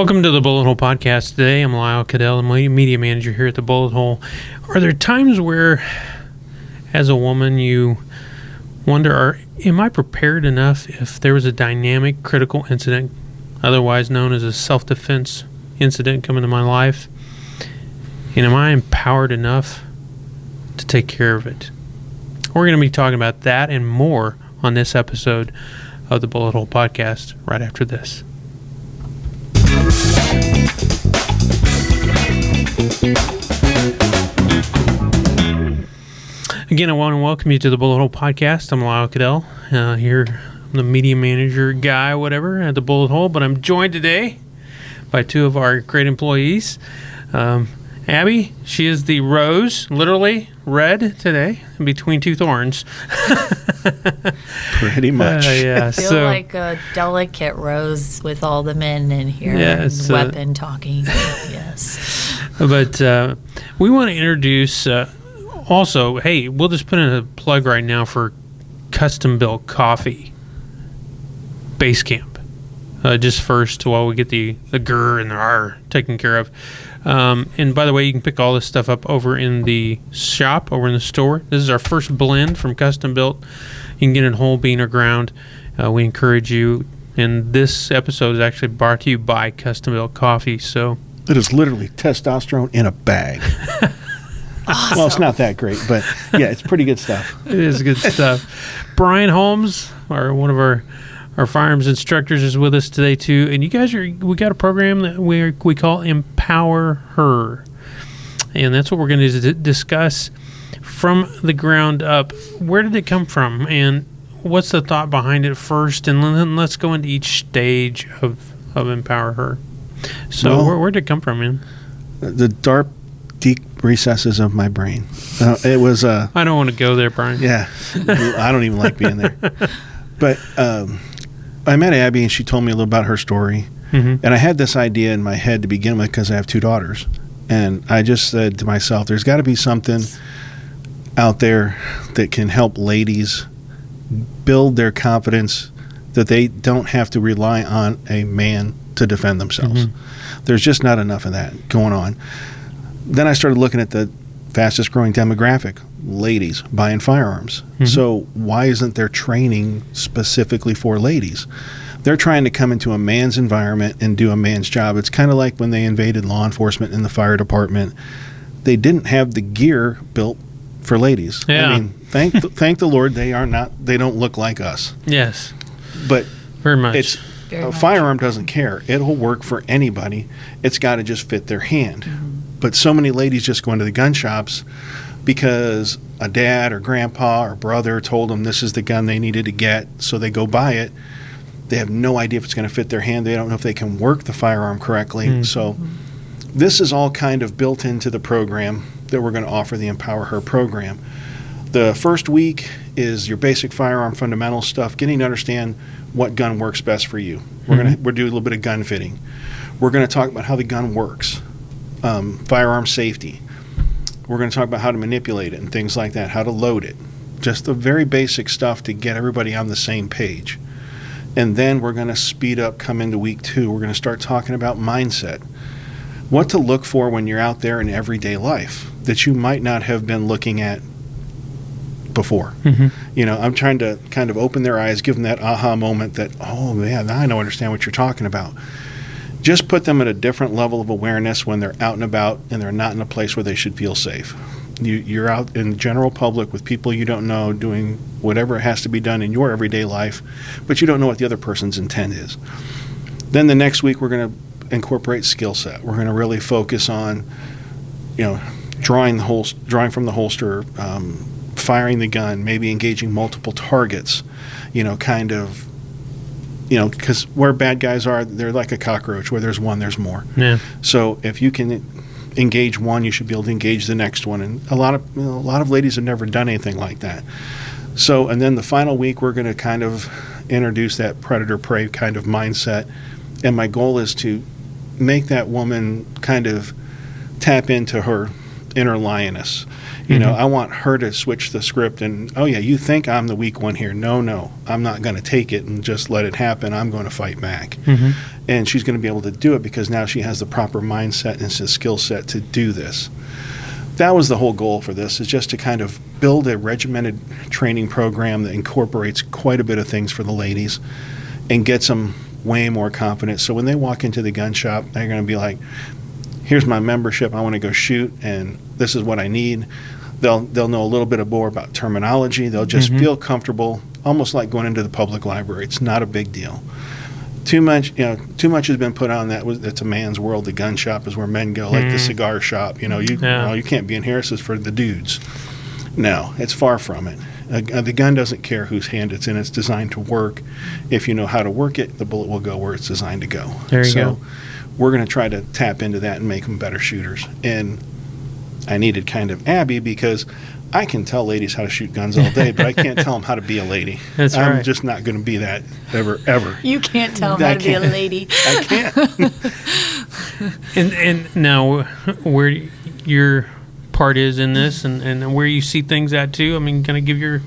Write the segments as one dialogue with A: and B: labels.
A: Welcome to the Bullet Hole Podcast. Today, I'm Lyle Cadell, I'm media manager here at the Bullet Hole. Are there times where, as a woman, you wonder, am I prepared enough if there was a dynamic, critical incident, otherwise known as a self-defense incident, come into my life? And am I empowered enough to take care of it? We're going to be talking about that and more on this episode of the Bullet Hole Podcast right after this. Again, I want to welcome you to the Bullet Hole Podcast. I'm Lyle Cadell. Here, I'm the media manager guy, whatever, at the Bullet Hole. But I'm joined today by two of our great employees. Abby, she is the rose, literally red today, between two thorns.
B: Pretty much.
A: Yeah,
C: I feel like a delicate rose with all the men in here.
A: Yeah,
C: and weapon talking. Yes.
A: But we want to introduce, also, hey, we'll just put in a plug right now for Custom Built Coffee Base Camp. Just first, while we get the grr and the R taken care of. And by the way, you can pick all this stuff up over in the shop, over in the store. This is our first blend from Custom Built. You can get it whole bean or ground. We encourage you. And this episode is actually brought to you by Custom Built Coffee. So
B: it is literally testosterone in a bag.
C: Awesome.
B: Well, it's not that great, but yeah, it's pretty good stuff.
A: it is good stuff. Brian Holmes, one of our firearms instructors, is with us today too. And you guys we got a program that we call EmPow-her. And that's what we're going to discuss from the ground up. Where did it come from? And what's the thought behind it first? And then let's go into each stage of EmPow-her. So where did it come from, man?
B: The dark, deep recesses of my brain. It was...
A: I don't want to go there, Brian.
B: Yeah. I don't even like being there. But I met Abby, and she told me a little about her story. Mm-hmm. And I had this idea in my head to begin with because I have two daughters. And I just said to myself, there's got to be something out there that can help ladies build their confidence that they don't have to rely on a man to defend themselves. Mm-hmm. There's just not enough of that going on. Then I started looking at the fastest growing demographic, ladies buying firearms. Mm-hmm. So why isn't there training specifically for ladies? They're trying to come into a man's environment and do a man's job. It's kind of like when they invaded law enforcement and the fire department. They didn't have the gear built for ladies.
A: Yeah.
B: I mean, thank the Lord they don't look like us.
A: Yes.
B: But
A: very much.
B: A firearm doesn't care. It'll work for anybody. It's got to just fit their hand. Mm-hmm. But so many ladies just go into the gun shops because a dad or grandpa or brother told them this is the gun they needed to get, so they go buy it. They have no idea if it's going to fit their hand. They don't know if they can work the firearm correctly. Mm-hmm. So this is all kind of built into the program that we're going to offer, the EmPow-her program. The first week is your basic firearm fundamental stuff, getting to understand what gun works best for you. We're do a little bit of gun fitting. We're going to talk about how the gun works, firearm safety. We're going to talk about how to manipulate it and things like that, how to load it, just the very basic stuff to get everybody on the same page. And then we're going to speed up, come into week 2. We're going to start talking about mindset, what to look for when you're out there in everyday life that you might not have been looking at before. Mm-hmm. You know, I'm trying to kind of open their eyes, give them that aha moment that, oh, yeah, now I understand what you're talking about. Just put them at a different level of awareness when they're out and about and they're not in a place where they should feel safe. You're out in the general public with people you don't know doing whatever has to be done in your everyday life, but you don't know what the other person's intent is. Then the next week we're going to incorporate skill set. We're going to really focus on, drawing from the holster, firing the gun, maybe engaging multiple targets, because where bad guys are, they're like a cockroach. Where there's one, there's more.
A: Yeah.
B: So if you can engage one, you should be able to engage the next one. And a lot of ladies have never done anything like that. So, and then the final week, we're going to kind of introduce that predator-prey kind of mindset. And my goal is to make that woman kind of tap into her inner lioness. I want her to switch the script and, oh yeah, you think I'm the weak one here. No, I'm not going to take it and just let it happen. I'm going to fight back. Mm-hmm. And she's going to be able to do it because now she has the proper mindset and the skill set to do this. That was the whole goal for this, is just to kind of build a regimented training program that incorporates quite a bit of things for the ladies and gets them way more confident. So when they walk into the gun shop, they're going to be like, here's my membership, I want to go shoot, and this is what I need. They'll know a little bit more about terminology. They'll just feel comfortable, almost like going into the public library. It's not a big deal. Too much has been put on that. It's a man's world. The gun shop is where men go, like the cigar shop. You can't be in here. This is for the dudes. No, it's far from it. The gun doesn't care whose hand it's in. It's designed to work. If you know how to work it, the bullet will go where it's designed to go.
A: There you go.
B: We're going to try to tap into that and make them better shooters. And I needed kind of Abby because I can tell ladies how to shoot guns all day, but I can't tell them how to be a lady.
A: That's right.
B: I'm just not going to be that ever.
C: You can't tell them how to be a lady.
B: I can't.
A: And now where your part is in this and where you see things at too. I mean, kind of give your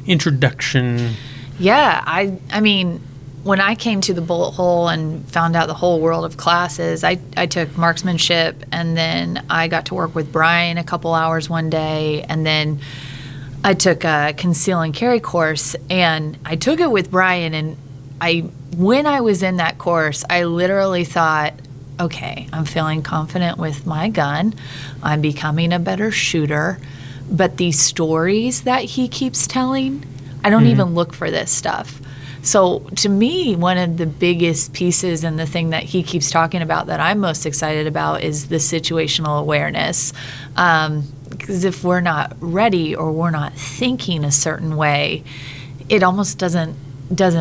A: introduction.
C: Yeah, I mean, when I came to the bullet hole and found out the whole world of classes, I took marksmanship, and then I got to work with Brian a couple hours one day, and then I took a conceal and carry course, and I took it with Brian, and when I was in that course, I literally thought, okay, I'm feeling confident with my gun, I'm becoming a better shooter, but these stories that he keeps telling, I don't even look for this stuff. So to me, one of the biggest pieces and the thing that he keeps talking about that I'm most excited about is the situational awareness. Because if we're not ready or we're not thinking a certain way, it almost doesn't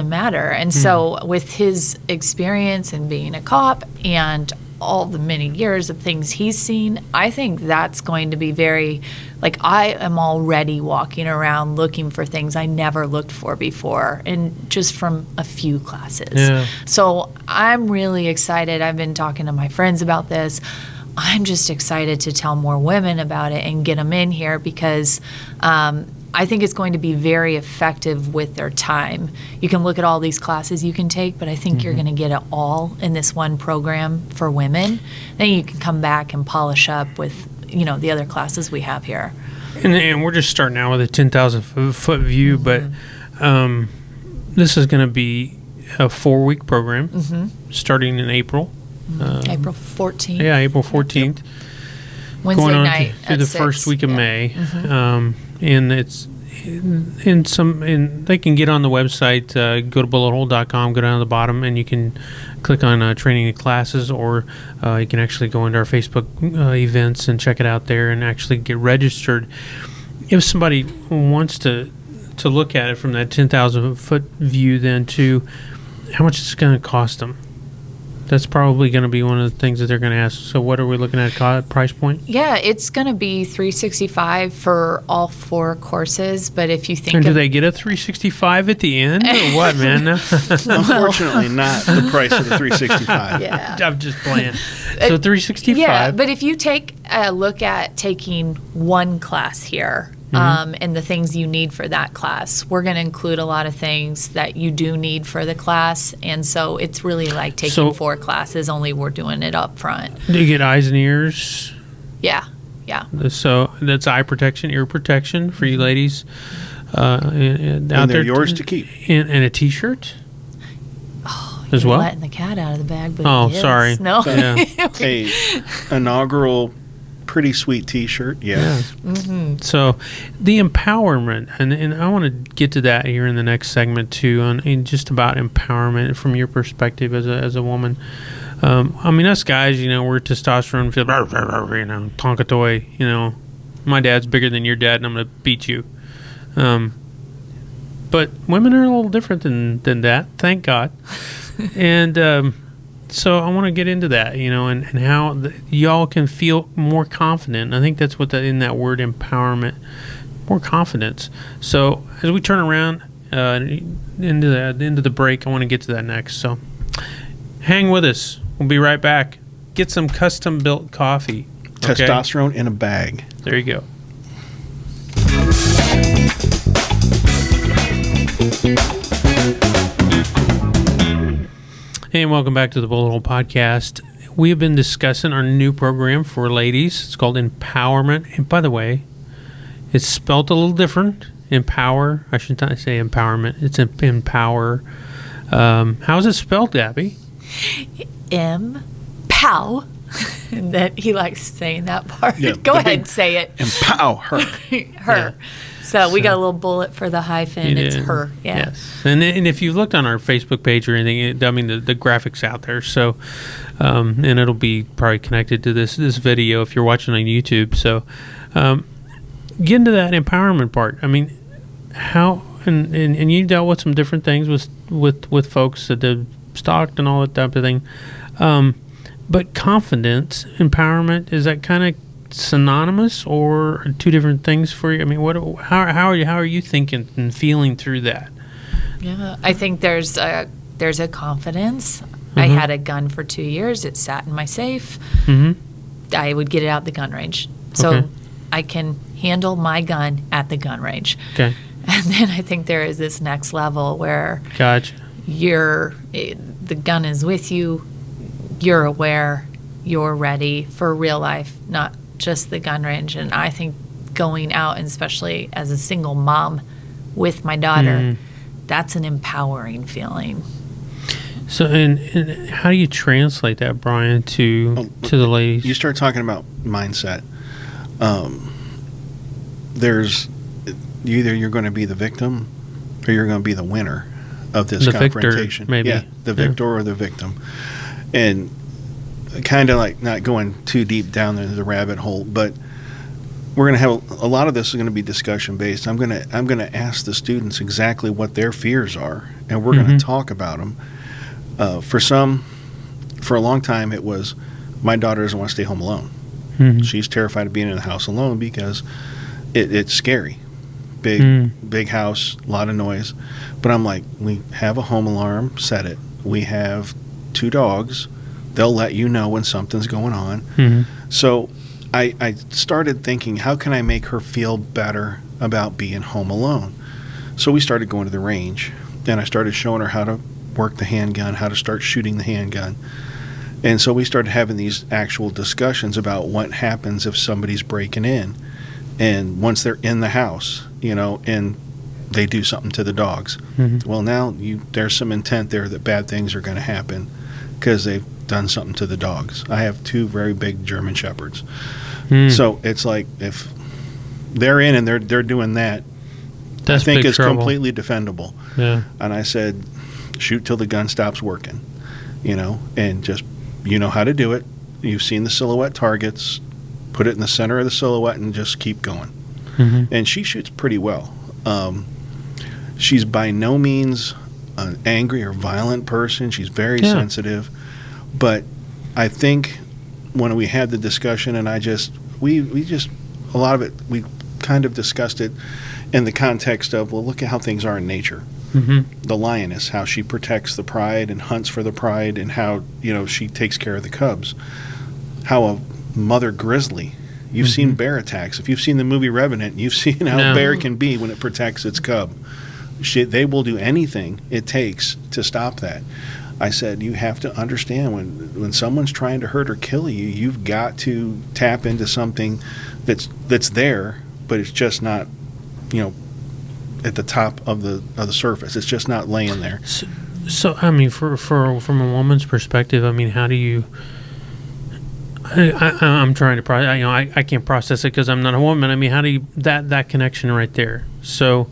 C: matter. And so with his experience in being a cop and all the many years of things he's seen, I think that's going to be very, like, I am already walking around looking for things I never looked for before, and just from a few classes.
A: Yeah.
C: So I'm really excited. I've been talking to my friends about this. I'm just excited to tell more women about it and get them in here because I think it's going to be very effective with their time. You can look at all these classes you can take, but I think you're going to get it all in this one program for women. Then you can come back and polish up with, the other classes we have here.
A: And we're just starting out with a 10,000 foot view, but this is going to be a 4-week program starting in April.
C: April 14th.
A: Yeah, April 14th.
C: Wednesday
A: going on
C: night
A: through the
C: 6.
A: first week of May. And it's they can get on the website, go to bullethole.com, go down to the bottom, and you can click on training and classes, or you can actually go into our Facebook events and check it out there and actually get registered. If somebody wants to look at it from that 10,000 foot view, then to how much it's going to cost them. That's probably going to be one of the things that they're going to ask. So what are we looking at price point?
C: Yeah, it's going to be $365 for all 4 courses. But if you think,
A: and do they get a $365 at the end, or what, man?
B: Unfortunately, not the price of the $365.
C: Yeah,
A: I'm just playing. So $365.
C: Yeah, but if you take a look at taking one class here. And the things you need for that class. We're going to include a lot of things that you do need for the class, and so it's really like taking 4 classes, only we're doing it up front.
A: Do you get eyes and ears?
C: Yeah.
A: So that's eye protection, ear protection for you ladies.
B: And they're yours to keep.
A: And a T-shirt?
C: Oh,
A: as
C: you're
A: well?
C: letting the cat out of the bag. But
A: Oh,
C: yes.
A: sorry.
C: No.
A: Yeah.
B: A inaugural pretty sweet T-shirt. Yeah.
A: So the empowerment, and I want to get to that here in the next segment too, and just about empowerment from your perspective as a woman. I mean, us guys, we're testosterone filled, tonka toy. My dad's bigger than your dad, and I'm gonna beat you. But women are a little different than that, thank God. And so I want to get into that, and how y'all can feel more confident. I think that's what in that word empowerment, more confidence. So as we turn around into the break, I want to get to that next. So hang with us. We'll be right back. Get some custom built coffee. Okay?
B: Testosterone in a bag.
A: There you go. Hey, and welcome back to the Bullet Hole Podcast. We have been discussing our new program for ladies. It's called Empowerment. And by the way, it's spelled a little different. Empower. I should not say empowerment. It's empower. How is it spelled, Abby?
C: EmPow. And that he likes saying that part.
B: Yeah,
C: Go ahead and say it.
B: EmPow-her.
C: Her. So we got a little bullet for the hyphen. It's
A: did.
C: her. Yeah.
A: Yes. And if you looked on our Facebook page or anything, the graphics out there. So, and it'll be probably connected to this video if you're watching on YouTube. So, get into that empowerment part. I mean, how and you dealt with some different things with folks that have stalked and all that type of thing. But confidence, empowerment, is that kind of synonymous or two different things for you? I mean, how are you thinking and feeling through that?
C: Yeah, I think there's a confidence. I had a gun for 2 years. It sat in my safe. I would get it out the gun range, so I can handle my gun at the gun range.
A: Okay.
C: And then I think there is this next level where
A: Gotcha.
C: the gun is with you. You're aware. You're ready for real life, not just the gun range. And I think going out, and especially as a single mom with my daughter, that's an empowering feeling. So,
A: and how do you translate that, Brian, to the ladies?
B: You start talking about mindset. There's either you're going to be the victim or you're going to be the winner of this confrontation.
A: Victor, maybe.
B: Yeah, the victor or the victim. And kind of like not going too deep down into the rabbit hole, but we're going to have a lot of this is going to be discussion based. I'm going to ask the students exactly what their fears are, and we're going to talk about them. For a long time, it was my daughter doesn't want to stay home alone. She's terrified of being in the house alone because it's scary. Big house, a lot of noise. But I'm like, we have a home alarm, set it. We have 2 dogs. They'll let you know when something's going on. So I started thinking, how can I make her feel better about being home alone? So we started going to the range, and I started showing her how to work the handgun, how to start shooting the handgun. And so we started having these actual discussions about what happens if somebody's breaking in. And once they're in the house, and they do something to the dogs. Well, now there's some intent there that bad things are going to happen because they've done something to the dogs. I have 2 very big German Shepherds. So it's like if they're in and they're doing that,
A: That's
B: I think
A: big
B: it's
A: trouble.
B: completely defendable.
A: Yeah.
B: And I said, shoot till the gun stops working, and just, how to do it. You've seen the silhouette targets, put it in the center of the silhouette and just keep going. And she shoots pretty well. She's by no means an angry or violent person. She's very sensitive. But I think when we had the discussion, and we just a lot of it, we kind of discussed it in the context of, well, look at how things are in nature. The lioness, how she protects the pride and hunts for the pride, and how she takes care of the cubs. How a mother grizzly, you've seen bear attacks. If you've seen the movie Revenant, you've seen how a bear can be when it protects its cub. They will do anything it takes to stop that. I said, you have to understand when someone's trying to hurt or kill you, you've got to tap into something that's there, but it's just not, at the top of the surface. It's just not laying there.
A: So I mean, from a woman's perspective, I mean, how do you? I'm trying to process. I can't process it because I'm not a woman. I mean, how do you that connection right there? So,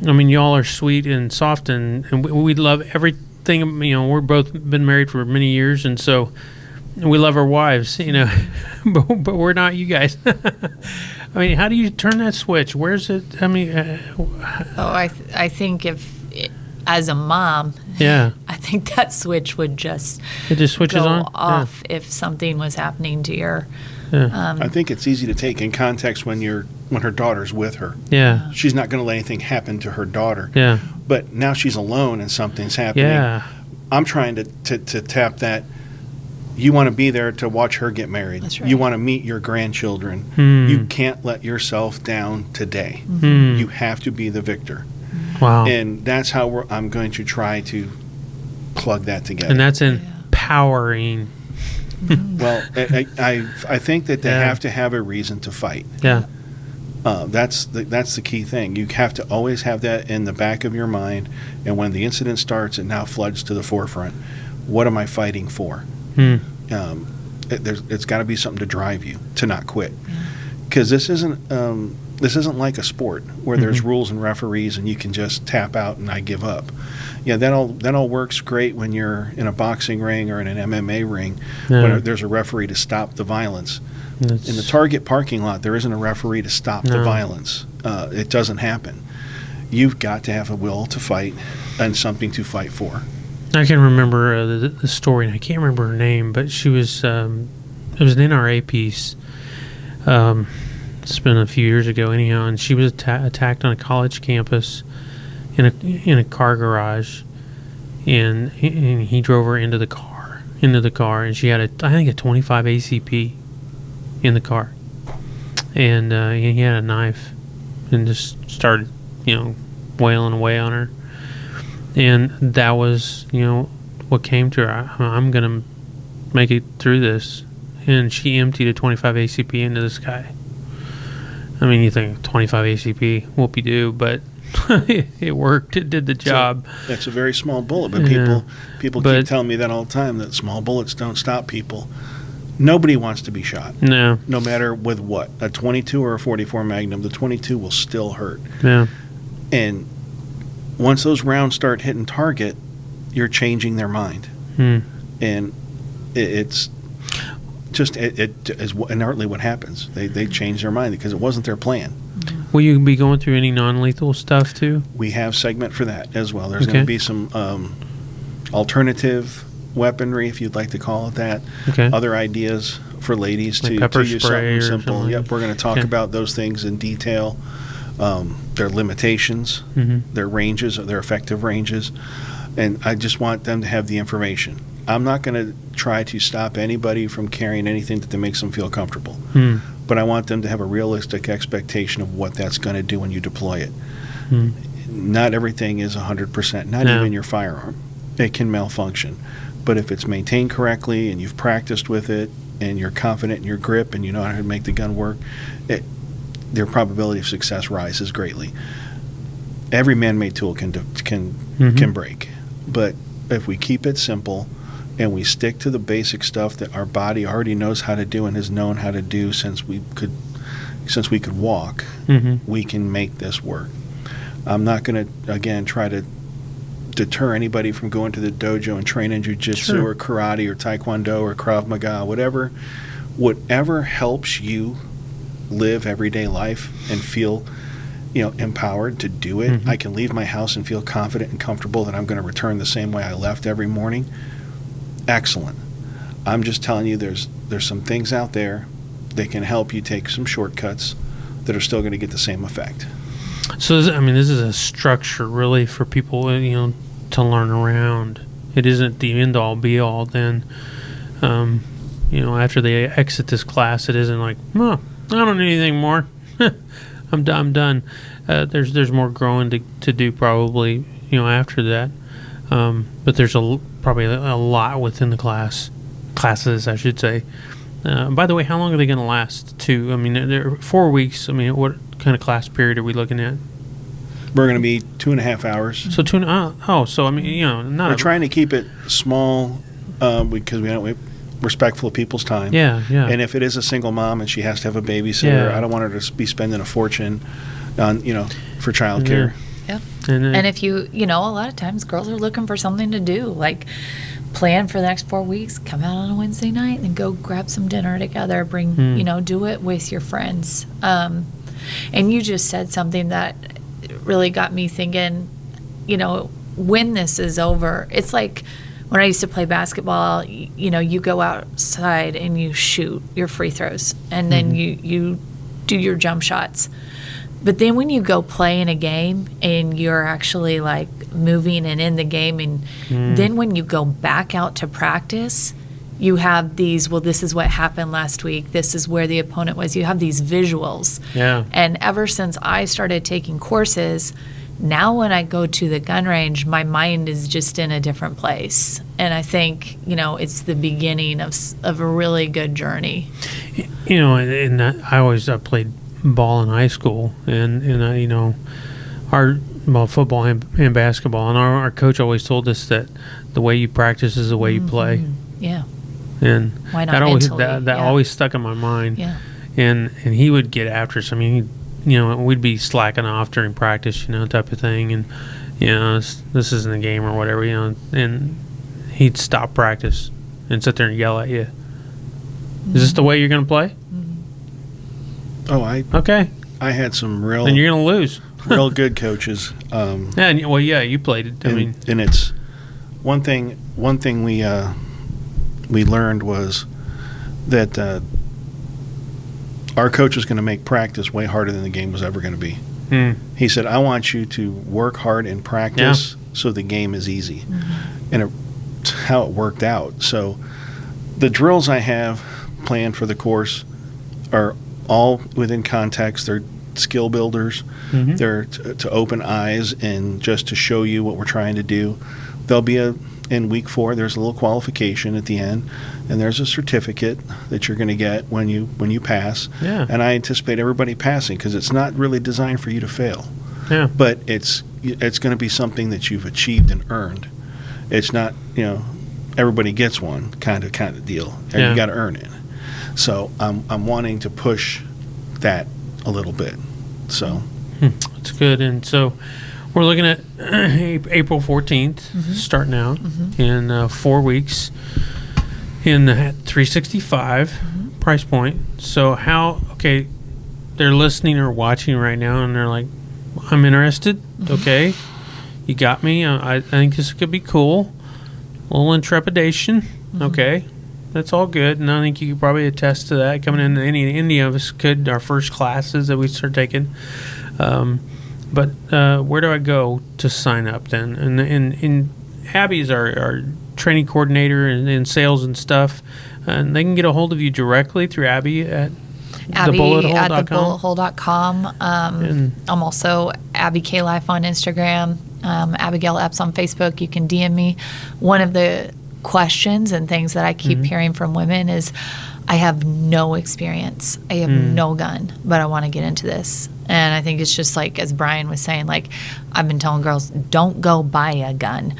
A: I mean, y'all are sweet and soft, and we love everything. We're both been married for many years, and so we love our wives. But we're not you guys. I mean, how do you turn that switch? Where's it? I mean,
C: I think as a mom, I think that switch would just
A: switches
C: go
A: on
C: off if something was happening to your.
B: I think it's easy to take in context when her daughter's with her.
A: Yeah,
B: she's not going to let anything happen to her daughter.
A: Yeah,
B: but now she's alone and something's happening.
A: Yeah,
B: I'm trying to tap that. You want to be there to watch her get married.
C: That's right.
B: You want to meet your grandchildren. You can't let yourself down today. You have to be the victor.
A: Wow.
B: And that's how I'm going to try to plug that together.
A: And that's empowering.
B: Well, I think that they have to have a reason to fight.
A: Yeah.
B: That's the key thing. You have to always have that in the back of your mind, and when the incident starts, it now floods to the forefront. What am I fighting for? It's got to be something to drive you to not quit, because this isn't like a sport where there's rules and referees and you can just tap out and I give up. Yeah, that all works great when you're in a boxing ring or in an MMA ring, when there's a referee to stop the violence. In the Target parking lot, there isn't a referee to stop the violence. It doesn't happen. You've got to have a will to fight and something to fight for.
A: I can remember the story, and I can't remember her name, but she was it was an NRA piece. It's been a few years ago, anyhow, and she was attacked on a college campus in a car garage, and he drove her into the car, and she had I think a 25 ACP in the car, and he had a knife and just started wailing away on her, and that was what came to her. I'm gonna make it through this, and she emptied a 25 ACP into this guy. I mean, you think 25 ACP, whoopie-doo, but it worked. It did the job.
B: That's a very small bullet, but people keep telling me that all the time, that small bullets don't stop people. Nobody wants to be shot.
A: No.
B: No matter with what, a 22 or a 44 Magnum, the 22 will still hurt.
A: Yeah.
B: And once those rounds start hitting target, you're changing their mind. And it's just it is inertly what happens. They change their mind because it wasn't their plan.
A: Will you be going through any non-lethal stuff too?
B: We have segment for that as well. There's going to be some alternative weaponry, if you'd like to call it that.
A: Okay.
B: Other ideas for ladies
A: like
B: to
A: pepper
B: use
A: spray
B: something
A: or
B: simple.
A: something.
B: Yep, we're going to talk about those things in detail. Their limitations, their ranges, their effective ranges, and I just want them to have the information. I'm not going to try to stop anybody from carrying anything that makes them feel comfortable, but I want them to have a realistic expectation of what that's going to do when you deploy it. Not everything is 100%, not even your firearm. It can malfunction, but if it's maintained correctly and you've practiced with it and you're confident in your grip and you know how to make the gun work, their probability of success rises greatly. Every man-made tool can break, but if we keep it simple and we stick to the basic stuff that our body already knows how to do and has known how to do since we could walk, we can make this work. I'm not going to again try to deter anybody from going to the dojo and training jiu-jitsu or karate or taekwondo or Krav Maga, whatever helps you live everyday life and feel empowered to do it. I can leave my house and feel confident and comfortable that I'm going to return the same way I left every morning. Excellent. I'm just telling you there's some things out there that can help you take some shortcuts that are still going to get the same effect.
A: So this is a structure really for people to learn around. It isn't the end all be all. Then after they exit this class, it isn't like, I don't need anything more. I'm done. There's more growing to do probably after that. But there's probably a lot within the classes, I should say. By the way, how long are they going to last? Too? I mean, they're 4 weeks. I mean, what kind of class period are we looking at?
B: We're going to be 2.5 hours.
A: So so I mean,
B: we're trying to keep it small because we're respectful of people's time.
A: Yeah.
B: And if it is a single mom and she has to have a babysitter, I don't want her to be spending a fortune on for childcare.
C: Yeah. And if you a lot of times girls are looking for something to do, like plan for the next 4 weeks, come out on a Wednesday night and go grab some dinner together, bring do it with your friends. And you just said something that really got me thinking, when this is over, it's like when I used to play basketball, you go outside and you shoot your free throws and then you do your jump shots. But then when you go play in a game and you're actually like moving and in the game, and then when you go back out to practice, you have these, this is what happened last week. This is where the opponent was. You have these visuals.
A: Yeah.
C: And ever since I started taking courses, Now when I go to the gun range, my mind is just in a different place. And I think, it's the beginning of a really good journey.
A: And I played ball in high school, and our football and basketball, and our coach always told us that the way you practice is the way you play.
C: Yeah.
A: And
C: why not
A: that always
C: mentally?
A: always stuck in my mind.
C: Yeah.
A: And he would get after us. I mean, we'd be slacking off during practice, type of thing, and this isn't a game or whatever, and he'd stop practice and sit there and yell at you. Is this the way you're going to play? Okay.
B: I had some real.
A: Then you're going to lose.
B: Real good coaches.
A: You played it.
B: And it's one thing we learned was that our coach was going to make practice way harder than the game was ever going to be. He said, I want you to work hard in practice so the game is easy. And it's how it worked out. So the drills I have planned for the course are all within context. They're skill builders. They're to open eyes and just to show you what we're trying to do. There'll be in week 4, there's a little qualification at the end, and there's a certificate that you're going to get when you pass.
A: Yeah.
B: And I anticipate everybody passing because it's not really designed for you to fail.
A: Yeah.
B: But it's going to be something that you've achieved and earned. It's not everybody gets one kind of deal, and you got to earn it. So I'm wanting to push that a little bit. So
A: that's good. And so we're looking at April 14th, starting out in 4 weeks in the 365 price point. So they're listening or watching right now, and they're like, I'm interested. Okay, you got me. I think this could be cool. A little intrepidation. Okay, that's all good. And I think you could probably attest to that. Coming in, any of us could. Our first classes that we start taking. But where do I go to sign up then? And Abby's our training coordinator in sales and stuff. And they can get a hold of you directly through Abby at
C: thebullet.com. I'm also Abby K Life on Instagram, Abigail Epps on Facebook. You can DM me. One of the questions and things that I keep hearing from women is, I have no experience. I have no gun, but I want to get into this. And I think it's just like, as Brian was saying, like, I've been telling girls, don't go buy a gun.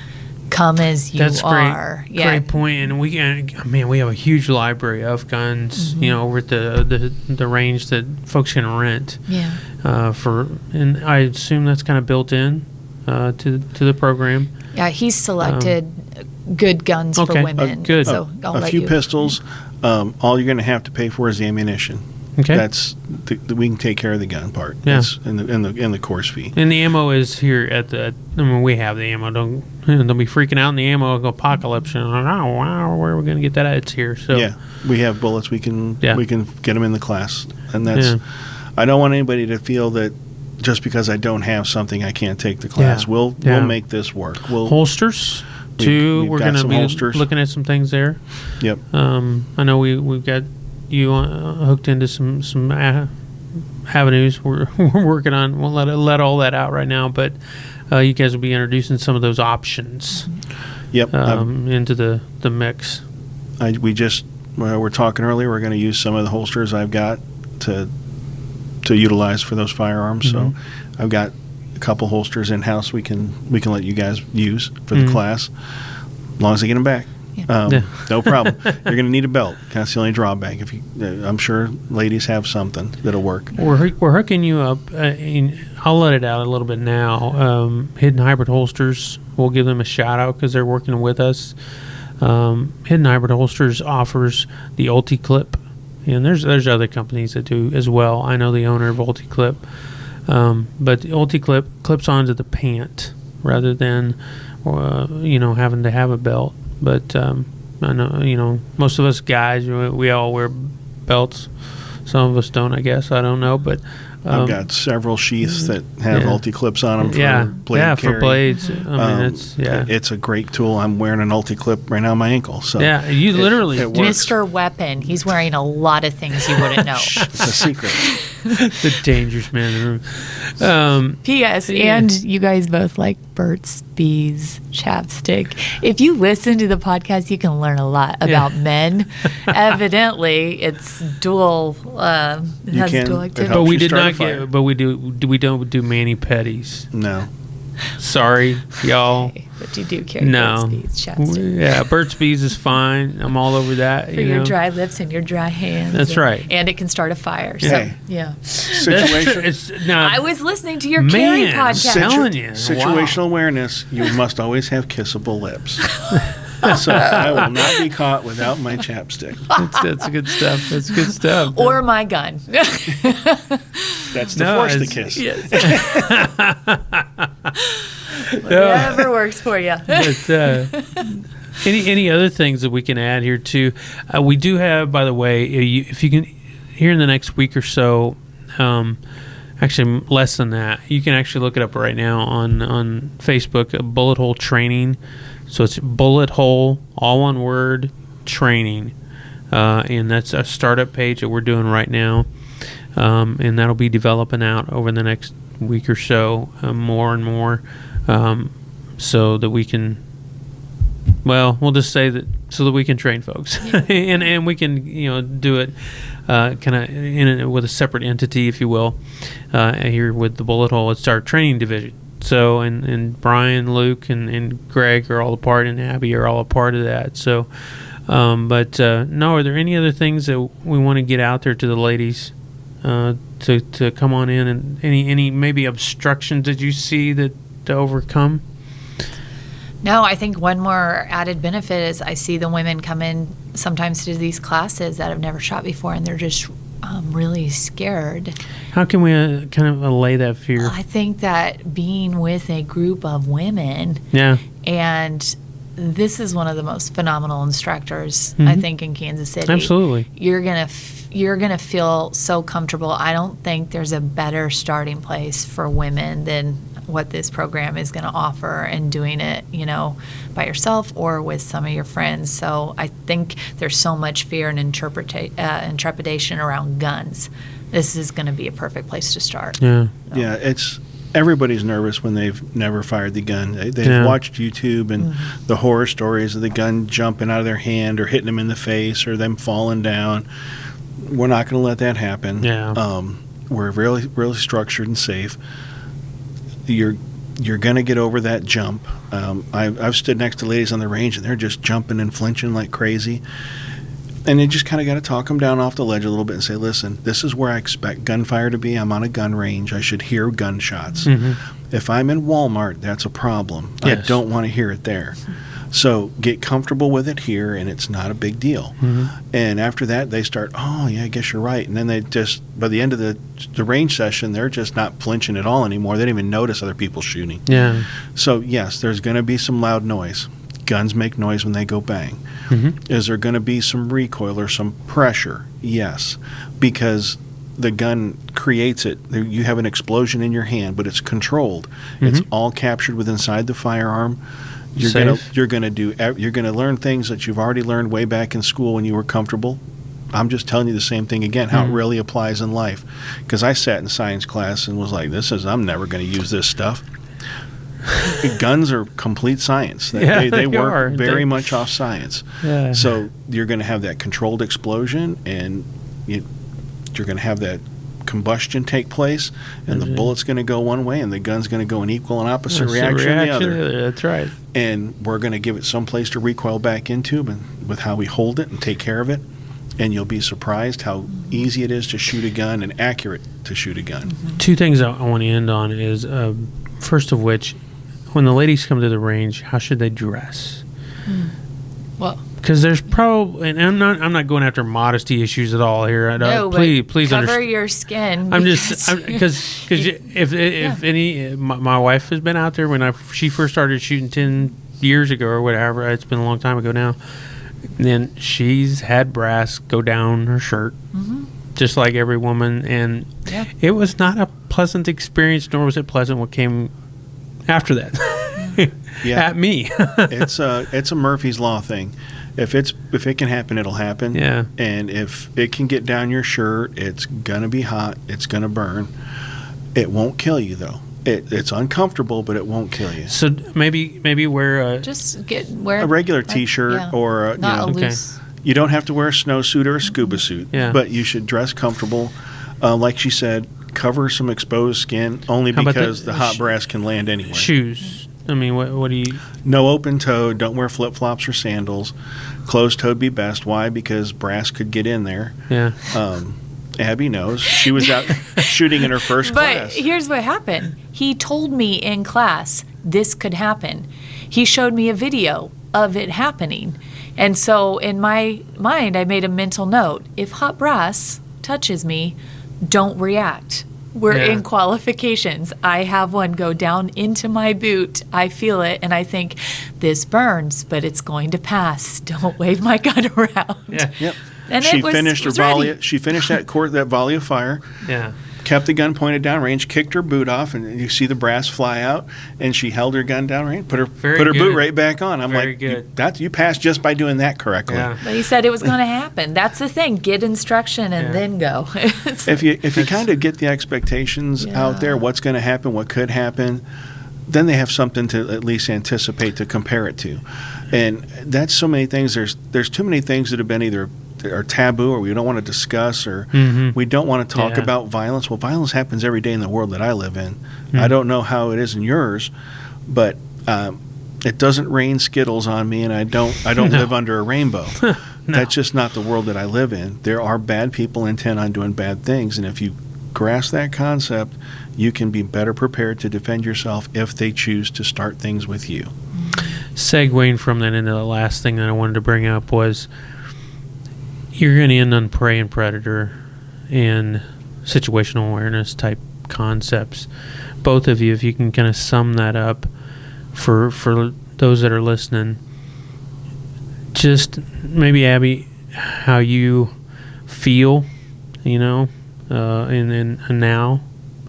C: Come as you are.
A: Great, great point. And we have a huge library of guns, over at the range that folks can rent.
C: Yeah.
A: And I assume that's kind of built in to the program.
C: Yeah, he's selected good guns for women.
A: Good.
C: So
B: a few pistols. All you're going to have to pay for is the ammunition.
A: Okay.
B: That's we can take care of the gun part.
A: Yeah.
B: That's in the course fee.
A: And the ammo is here at we have the ammo. Don't be freaking out in the ammo apocalypse. And where are we going to get that at? It's here. So
B: yeah, we have bullets. We can get them in the class, and that's. I don't want anybody to feel that just because I don't have something, I can't take the class.
A: Yeah.
B: We'll make this work.
A: Holsters too. We're going to be
B: holsters.
A: Looking at some things there.
B: Yep.
A: I know we've got you hooked into some avenues we're working on. We'll let all that out right now, but you guys will be introducing some of those options.
B: Yep.
A: Into the mix.
B: We're talking earlier. We're going to use some of the holsters I've got to utilize for those firearms. So I've got a couple holsters in house we can let you guys use for the class, as long as I get them back. No problem. You're going to need a belt. That's the only drawback. I'm sure ladies have something that'll work.
A: We're hooking you up. I'll let it out a little bit now. Hidden Hybrid Holsters. We'll give them a shout out because they're working with us. Hidden Hybrid Holsters offers the Ulti-Clip, and there's other companies that do as well. I know the owner of Ulti-Clip, but the Ulti-Clip clips onto the pant rather than having to have a belt. But I know most of us guys, we all wear belts, Some of us don't, I guess. I don't know, but
B: I've got several sheaths that have ulti-clips on them for blade carry.
A: for blades. I mean,
B: it's a great tool. I'm wearing an ulti-clip right now on my ankle. So
A: you literally
B: it works.
C: Mr. Weapon. He's wearing a lot of things you wouldn't know.
B: It's a secret.
A: the dangerous man in the room.
C: P.S. And you guys both like Burt's Bees chapstick. If you listen to the podcast, you can learn a lot about men. Evidently, it's dual. It has dual activity.
A: But we did not get. But we don't do mani pedis.
B: No.
A: Sorry, y'all.
C: Okay, but you do carry Burt's Bees chapstick.
A: Yeah, Burt's Bees is fine. I'm all over that.
C: For your dry lips and your dry hands.
A: That's right.
C: And it can start a fire.
B: Yeah.
C: So, yeah.
B: Situation.
C: I was listening to your carry podcast.
A: Telling you.
B: Situational awareness. You must always have kissable lips. So I will not be caught without my chapstick.
A: That's good stuff. That's good stuff.
C: Or my gun.
B: That's to force the kiss.
C: Yes. Whatever works for you.
A: But, any other things that we can add here too? We do have, by the way, if you can, here in the next week or so, actually less than that, you can actually look it up right now on Facebook, Bullet Hole Training. So it's Bullet Hole, all one word, training. And that's a startup page that we're doing right now. And that'll be developing out over the next week or so, more and more, so that we can, we'll just say that so that we can train folks. and we can, do it kind of with a separate entity, if you will, here with the Bullet Hole. It's our training division. So, and Brian, Luke, and Greg are all a part, and Abby are all a part of that. So, no, are there any other things that we want to get out there to the ladies to come on in, and any maybe obstructions that you see to overcome?
C: No, I think one more added benefit is I see the women come in sometimes to these classes that have never shot before, and they're just really scared.
A: How can we kind of allay that fear?
C: I think that being with a group of women, and this is one of the most phenomenal instructors, I think, in Kansas City.
A: Absolutely.
C: You're gonna feel so comfortable. I don't think there's a better starting place for women than what this program is going to offer, and doing it, by yourself or with some of your friends. So I think there's so much fear and intrepidation around guns. This is going to be a perfect place to start.
A: Yeah.
B: Yeah, everybody's nervous when they've never fired the gun. They've watched YouTube and the horror stories of the gun jumping out of their hand or hitting them in the face or them falling down. We're not going to let that happen.
A: Yeah.
B: We're really, really structured and safe. You're going to get over that jump. I've stood next to ladies on the range, and they're just jumping and flinching like crazy. And you just kind of got to talk them down off the ledge a little bit and say, listen, this is where I expect gunfire to be. I'm on a gun range. I should hear gunshots. If I'm in Walmart, that's a problem. Yes. I don't want to hear it there. So get comfortable with it here, and it's not a big deal. And after that, they start, oh, yeah, I guess you're right. And then they just, by the end of the range session, they're just not flinching at all anymore. They don't even notice other people shooting.
A: Yeah.
B: So, yes, there's going to be some loud noise. Guns make noise when they go bang. Is there going to be some recoil or some pressure? Yes, because the gun creates it. You have an explosion in your hand, but it's controlled. It's all captured within inside the firearm. You're going to learn things that you've already learned way back in school when you were comfortable. I'm just telling you the same thing again, how it really applies in life. Because I sat in science class and was like, I'm never going to use this stuff. Guns are complete science. They work very much off science. Yeah. So you're going to have that controlled explosion, and you're going to have that combustion take place, and the bullet's going to go one way, and the gun's going to go an equal and opposite reaction the other.
A: That's right.
B: And we're going to give it some place to recoil back into, and with how we hold it and take care of it. And you'll be surprised how easy it is to shoot a gun and accurate to shoot a gun.
A: Two things I want to end on is, first of which, when the ladies come to the range, how should they dress?
C: Well,
A: because there's probably, and I'm not going after modesty issues at all here.
C: No,
A: please
C: cover your skin.
A: I'm just because if any, my wife has been out there when she first started shooting 10 years ago or whatever. It's been a long time ago now. And then she's had brass go down her shirt. just like every woman. And it was not a pleasant experience, nor was it pleasant what came after that. At me.
B: It's a Murphy's Law thing. If it can happen, it'll happen.
A: Yeah.
B: And if it can get down your shirt, it's gonna be hot. It's gonna burn. It won't kill you though. It's uncomfortable, but it won't kill you.
A: So maybe wear
C: wear
B: a regular T-shirt or
C: not a loose.
B: You don't have to wear a snowsuit or a scuba suit.
A: Yeah.
B: But you should dress comfortable. Like she said, cover some exposed skin only because the hot brass can land anywhere.
A: Shoes. I mean, what do you?
B: No open toe. Don't wear flip flops or sandals. Closed toed be best. Why? Because brass could get in there.
A: Yeah.
B: Abby knows. She was out shooting in her first class.
C: But here's what happened. He told me in class this could happen. He showed me a video of it happening. And so in my mind, I made a mental note. If hot brass touches me, don't react. We're in qualifications. I have one go down into my boot. I feel it, and I think, this burns, but it's going to pass. Don't wave my gun around.
B: Yeah. Yep.
C: And
B: she
C: it was,
B: finished her
C: was
B: volley.
C: ready.
B: She finished that volley of fire.
A: Yeah.
B: Kept the gun pointed down range, kicked her boot off, and you see the brass fly out. And she held her gun down range, put her boot right back on. I'm
A: Very
B: like,
A: good.
B: you passed just by doing that correctly.
A: Yeah.
C: But he said it was going to happen. That's the thing. Get instruction and then go.
B: If you kind of get the expectations out there, what's going to happen, what could happen, then they have something to at least anticipate to compare it to. And that's so many things. There's too many things that have been either are taboo or we don't want to discuss or we don't want to talk about violence. Well, violence happens every day in the world that I live in. I don't know how it is in yours, but it doesn't rain Skittles on me, and I don't live under a rainbow. That's just not the world that I live in. There are bad people intent on doing bad things, and if you grasp that concept, you can be better prepared to defend yourself if they choose to start things with you.
A: Segueing from that into the last thing that I wanted to bring up was you're going to end on prey and predator and situational awareness type concepts. Both of you, if you can kind of sum that up for those that are listening, just maybe Abby, how you feel, and now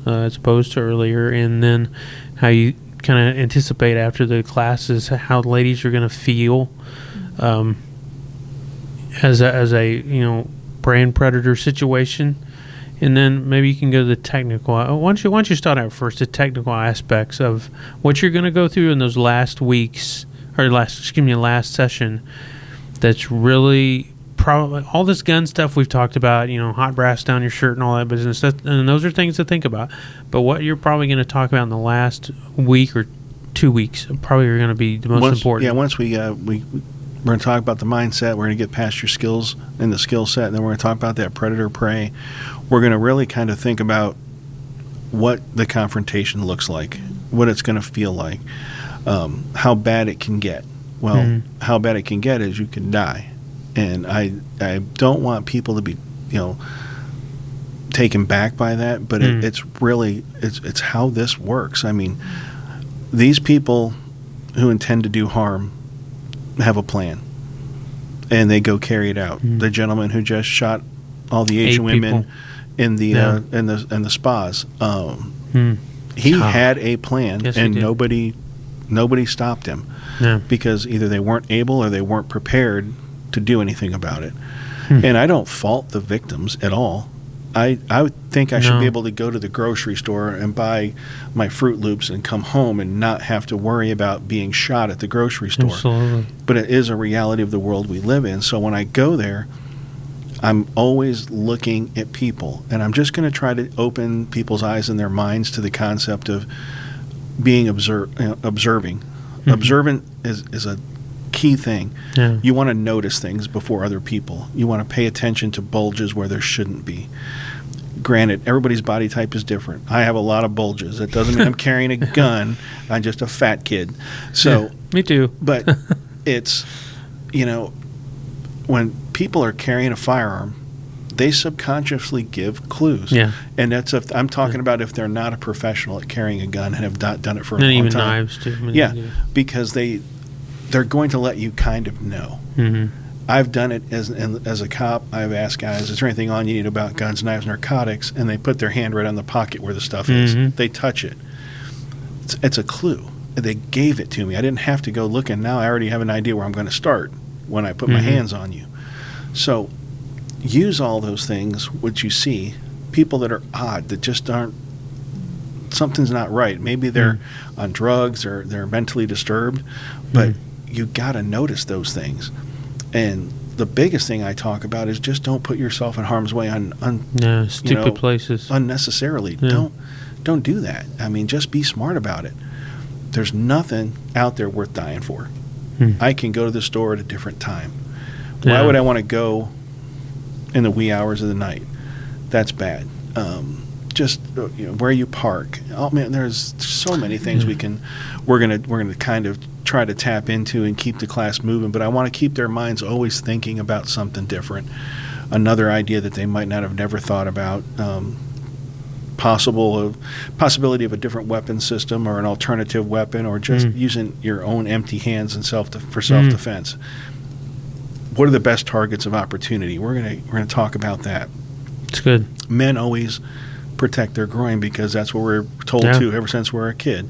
A: as opposed to earlier, and then how you kind of anticipate after the classes how ladies are going to feel as a prey and predator situation. And then maybe you can go to the technical. Why don't you start out first, the technical aspects of what you're going to go through in those last weeks, or last session. That's really probably all this gun stuff we've talked about. Hot brass down your shirt and all that business. And those are things to think about. But what you're probably going to talk about in the last week or 2 weeks probably are going to be the most important.
B: Yeah, once we're going to talk about the mindset. We're going to get past your skills and the skill set, and then we're going to talk about that predator-prey. We're going to really kind of think about what the confrontation looks like, what it's going to feel like, how bad it can get. Well, how bad it can get is you can die. And I don't want people to be, taken back by that, but it's really, it's how this works. I mean, these people who intend to do harm have a plan, and they go carry it out. The gentleman who just shot all the Asian women in the in the spas, he had a plan, and nobody stopped him because either they weren't able or they weren't prepared to do anything about it. And I don't fault the victims at all. I would think I should be able to go to the grocery store and buy my Fruit Loops and come home and not have to worry about being shot at the grocery store.
A: Absolutely.
B: But it is a reality of the world we live in. So when I go there, I'm always looking at people, and I'm just going to try to open people's eyes and their minds to the concept of being observing. Observant is a key thing.
A: Yeah.
B: You want to notice things before other people. You want to pay attention to bulges where there shouldn't be. Granted, everybody's body type is different. I have a lot of bulges. That doesn't mean I'm carrying a gun. I'm just a fat kid. So
A: me too.
B: But it's, when people are carrying a firearm, they subconsciously give clues.
A: Yeah.
B: And that's I'm talking about if they're not a professional at carrying a gun and have not done it for a
A: and
B: long
A: even
B: time.
A: Knives too.
B: Yeah, because they're going to let you kind of know. I've done it as a cop. I've asked guys, is there anything on you need about guns, knives, narcotics? And they put their hand right on the pocket where the stuff is. They touch it. It's a clue. They gave it to me. I didn't have to go looking. Now I already have an idea where I'm going to start when I put my hands on you. So use all those things, what you see. People that are odd, that just aren't, something's not right. Maybe they're on drugs or they're mentally disturbed, but you got to notice those things. And the biggest thing I talk about is just don't put yourself in harm's way
A: stupid places
B: unnecessarily. Don't do that. I mean, just be smart about it. There's nothing out there worth dying for. I can go to the store at a different time. Why would I want to go in the wee hours of the night? That's bad. Just where you park. Oh man, there's so many things we're gonna kind of try to tap into and keep the class moving. But I want to keep their minds always thinking about something different, another idea that they might not have never thought about. Possibility of a different weapon system or an alternative weapon, or just using your own empty hands and for self-defense. What are the best targets of opportunity? We're gonna talk about that.
A: It's good.
B: Men always protect their groin because that's what we're told to ever since we're a kid.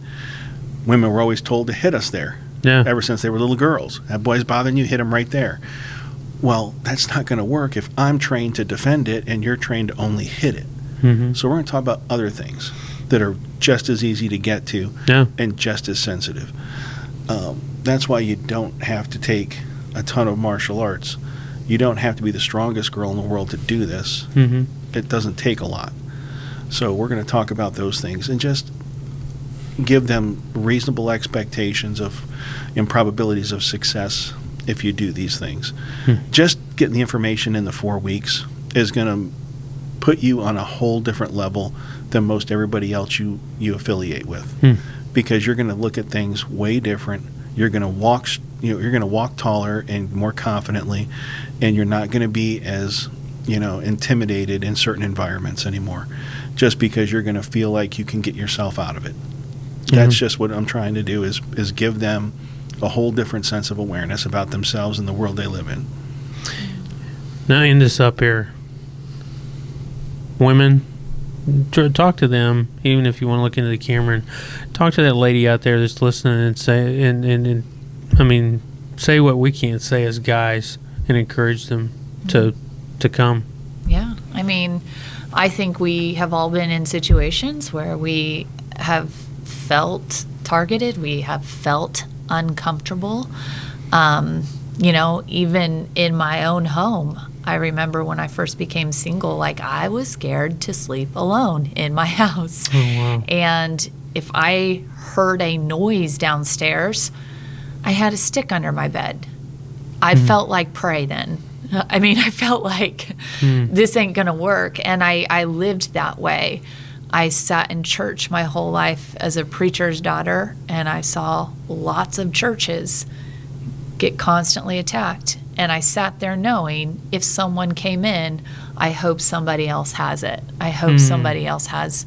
B: Women were always told to hit us there ever since they were little girls. That boy's bothering you, hit him right there. Well, that's not going to work if I'm trained to defend it and you're trained to only hit it. So we're going to talk about other things that are just as easy to get to and just as sensitive. That's why you don't have to take a ton of martial arts. You don't have to be the strongest girl in the world to do this. It doesn't take a lot. So we're going to talk about those things and just give them reasonable expectations of improbabilities of success if you do these things. Just getting the information in the 4 weeks is going to put you on a whole different level than most everybody else you affiliate with, because you're going to look at things way different. You're going to walk, you're going to walk taller and more confidently, and you're not going to be as intimidated in certain environments anymore, just because you're going to feel like you can get yourself out of it. That's just what I'm trying to do is give them a whole different sense of awareness about themselves and the world they live in.
A: Now end this up here. Women, talk to them, even if you want to look into the camera, and talk to that lady out there that's listening and say, and I mean, say what we can't say as guys and encourage them to come. Yeah.
C: I mean, I think we have all been in situations where we have felt targeted, we have felt uncomfortable. Even in my own home, I remember when I first became single, like I was scared to sleep alone in my house.
A: Oh, wow.
C: And if I heard a noise downstairs, I had a stick under my bed. I felt like prey then. I mean, I felt like this ain't going to work. And I lived that way. I sat in church my whole life as a preacher's daughter, and I saw lots of churches get constantly attacked. And I sat there knowing if someone came in, I hope somebody else has it. I hope somebody else has,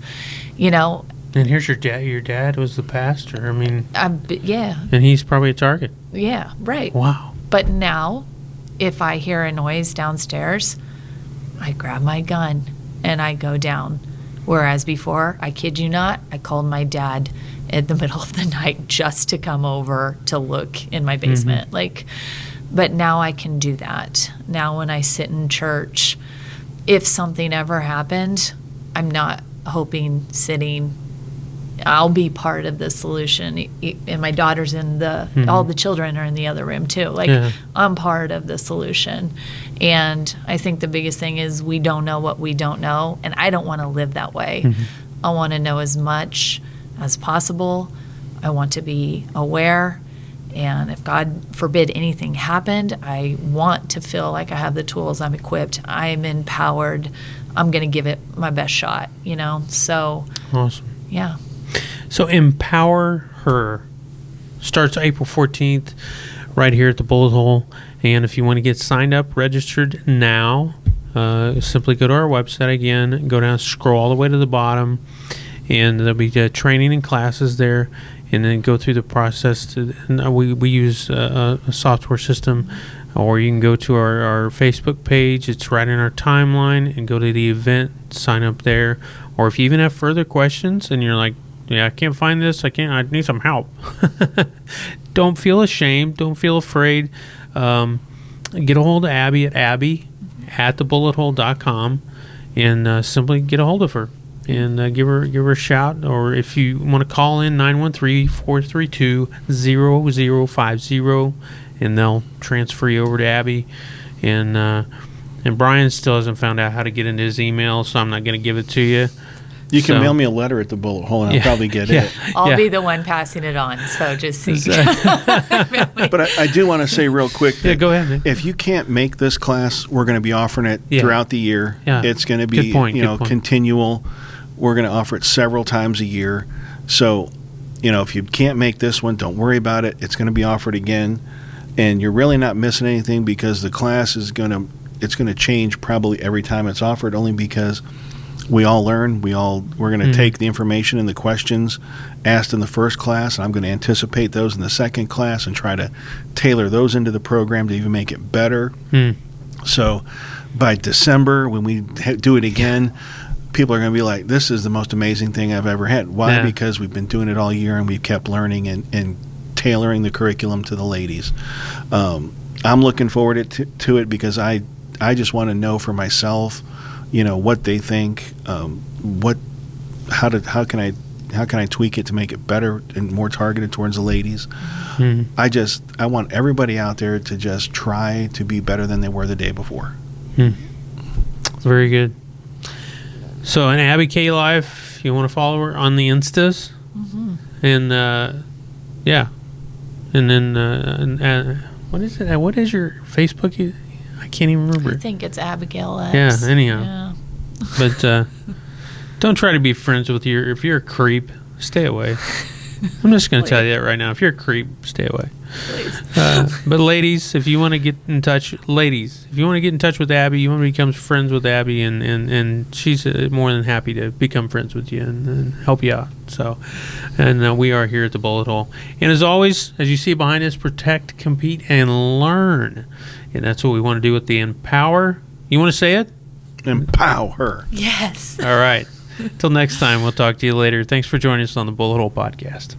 C: And
A: here's your dad. Your dad was the pastor. I mean,
C: yeah.
A: And he's probably a target.
C: Yeah, right.
A: Wow.
C: But now, if I hear a noise downstairs, I grab my gun and I go down. Whereas before, I kid you not, I called my dad in the middle of the night just to come over to look in my basement. But now I can do that. Now when I sit in church, if something ever happened, I'm not hoping sitting. I'll be part of the solution. And my daughter's in all the children are in the other room too. I'm part of the solution. And I think the biggest thing is we don't know what we don't know. And I don't want to live that way. I want to know as much as possible. I want to be aware. And if God forbid anything happened, I want to feel like I have the tools, I'm equipped, I'm empowered, I'm going to give it my best shot, So,
A: awesome.
C: Yeah.
A: So EmPow-her starts April 14th right here at the Bullet Hole. And if you want to get signed up, registered now, simply go to our website again, go down, scroll all the way to the bottom, and there'll be training and classes there. And then go through the process. We use a software system or you can go to our Facebook page. It's right in our timeline, and go to the event, sign up there. Or if you even have further questions and you're like, yeah, I can't find this, I need some help. Don't feel ashamed. Don't feel afraid. Get a hold of Abby at abby@thebullet.com, and simply get a hold of her and give her a shout. Or if you want to call in, 913-432-0050, and they'll transfer you over to Abby. And Brian still hasn't found out how to get into his email, so I'm not going to give it to you.
B: You can mail me a letter at the Bullet Hole, and I'll probably get it.
C: I'll be the one passing it on, so just see.
B: But I do want to say real quick that
A: go ahead, man.
B: If you can't make this class, we're going to be offering it throughout the year.
A: Yeah.
B: It's going to be continual. We're going to offer it several times a year. So, if you can't make this one, don't worry about it. It's going to be offered again, and you're really not missing anything, because the class is going to change probably every time it's offered, only because we all learn. We're going to take the information and the questions asked in the first class, and I'm going to anticipate those in the second class and try to tailor those into the program to even make it better. So by December, when we do it again, people are going to be like, this is the most amazing thing I've ever had. Why?
A: Yeah.
B: Because we've been doing it all year, and we've kept learning and tailoring the curriculum to the ladies. I'm looking forward to it, because I just want to know for myself, what they think, how can I tweak it to make it better and more targeted towards the ladies. I want everybody out there to just try to be better than they were the day before.
A: Very good. So, in Abby K Life, you want to follow her on the Instas, and and then what is it? What is your Facebook? I can't even remember.
C: I think it's Abigail Epps.
A: Yeah, anyhow.
C: Yeah.
A: But don't try to be friends with if you're a creep, stay away. I'm just going to tell you that right now. If you're a creep, stay away.
C: Please.
A: But ladies, if you want to get in touch with Abby, you want to become friends with Abby, and she's more than happy to become friends with you and help you out. So, and we are here at the Bullet Hole. And as always, as you see behind us, protect, compete, and learn. And that's what we want to do with the Empower. You want to say it?
B: EmPow-her.
C: Yes.
A: All right. Till next time, we'll talk to you later. Thanks for joining us on the Bullet Hole Podcast.